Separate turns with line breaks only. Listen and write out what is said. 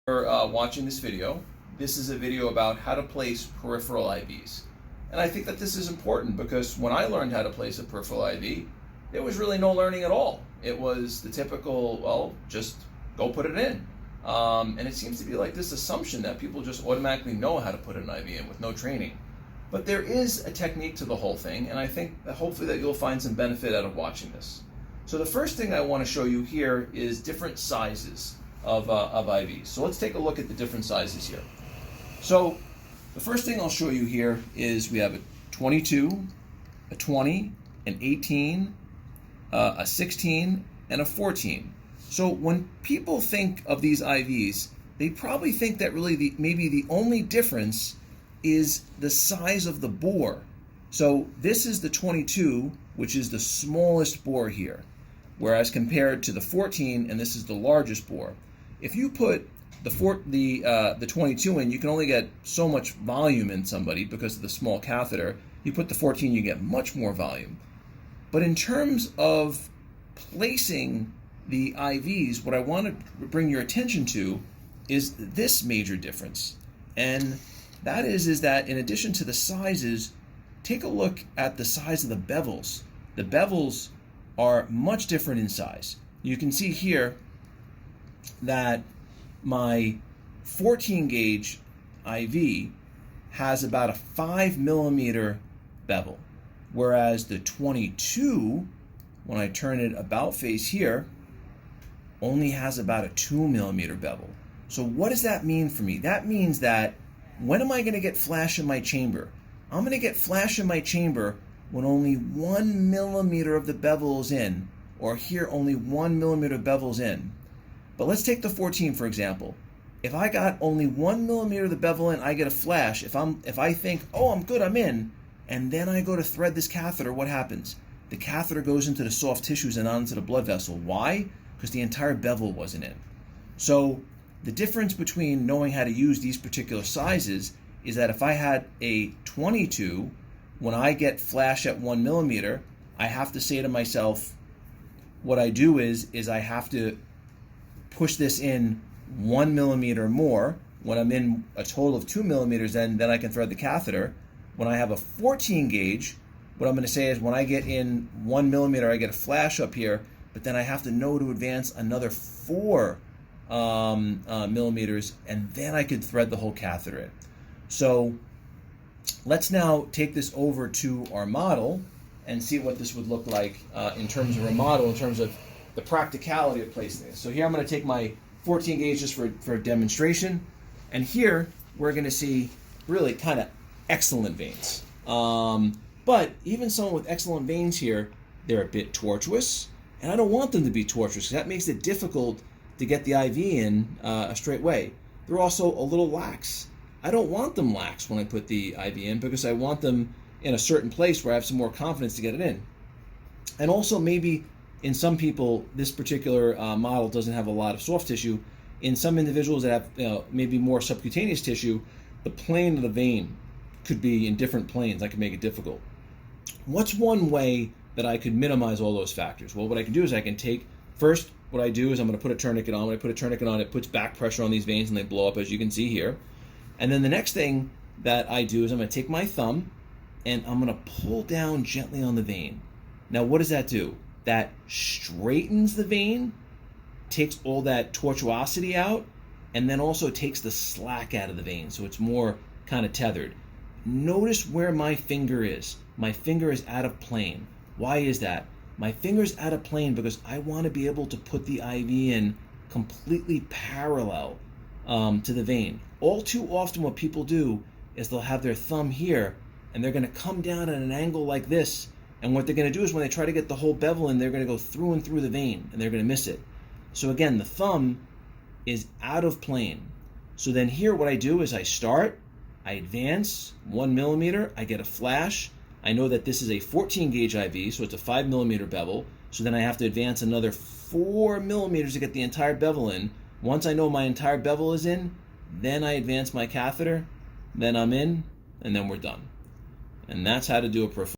Watching this video. This is a video about how to place peripheral IVs. And I think that this is important because when I learned how to place a peripheral IV, there was really no learning at all. It was the typical, well, just go put it in. And it seems to be like this assumption that people just automatically know how to put an IV in with no training. But there is a technique to the whole thing, and I think that hopefully that you'll find some benefit out of watching this. So the first thing I want to show you here is different sizes of IVs. So let's take a look at the different sizes here. So the first thing I'll show you here is we have a 22, a 20, an 18, a 16, and a 14. So when people think of these IVs, they probably think that really maybe the only difference is the size of the bore. So this is the 22, which is the smallest bore here, whereas compared to the 14, and this is the largest bore. If you put the 22 in, you can only get so much volume in somebody because of the small catheter. You put the 14, you get much more volume. But in terms of placing the IVs, what I want to bring your attention to is this major difference. And that is that in addition to the sizes, take a look at the size of the bevels. The bevels are much different in size. You can see here that my 14 gauge IV has about a 5 millimeter bevel, whereas the 22, when I turn it about face here, only has about a 2 millimeter bevel. So what does that mean for me? That means that when am I going to get flash in my chamber? I'm going to get flash in my chamber when only 1 millimeter of the bevel is in, or here only 1 millimeter bevel is in. But let's take the 14 for example. If I got only 1 millimeter of the bevel in, I get a flash. If I think, oh, I'm good, I'm in, and then I go to thread this catheter, what happens? The catheter goes into the soft tissues and onto the blood vessel. Why? Because the entire bevel wasn't in. So the difference between knowing how to use these particular sizes is that if I had a 22, when I get flash at 1 millimeter, I have to say to myself, what I do is I have to push this in 1 millimeter more. When I'm in a total of 2 millimeters, then I can thread the catheter. When I have a 14 gauge, what I'm going to say is when I get in 1 millimeter, I get a flash up here, but then I have to know to advance another 4 millimeters, and then I could thread the whole catheter in. So let's now take this over to our model and see what this would look like in terms of our model, in terms of the practicality of placing this. So here I'm going to take my 14 gauge just for demonstration, and here we're going to see really kind of excellent veins. But even someone with excellent veins here, they're a bit tortuous, and I don't want them to be tortuous because that makes it difficult to get the IV in a straight way. They're also a little lax. I don't want them lax when I put the IV in because I want them in a certain place where I have some more confidence to get it in. And also maybe in some people, this particular model doesn't have a lot of soft tissue. In some individuals that have maybe more subcutaneous tissue, the plane of the vein could be in different planes. That could make it difficult. What's one way that I could minimize all those factors? Well, what I can do is I can take, first, what I do is I'm going to put a tourniquet on. When I put a tourniquet on, it puts back pressure on these veins and they blow up, as you can see here. And then the next thing that I do is I'm going to take my thumb and I'm going to pull down gently on the vein. Now, what does that do? That straightens the vein, takes all that tortuosity out, and then also takes the slack out of the vein, so it's more kind of tethered. Notice where my finger is. My finger is out of plane. Why is that? My finger's out of plane because I want to be able to put the IV in completely parallel to the vein. All too often what people do is they'll have their thumb here and they're going to come down at an angle like this, and what they're going to do is when they try to get the whole bevel in, they're going to go through and through the vein and they're going to miss it. So again, the thumb is out of plane. So then here what I do is I start, I advance 1 millimeter, I get a flash. I know that this is a 14 gauge IV, so it's a 5 millimeter bevel. So then I have to advance another 4 millimeters to get the entire bevel in. Once I know my entire bevel is in, then I advance my catheter, then I'm in, and then we're done. And that's how to do a peripheral.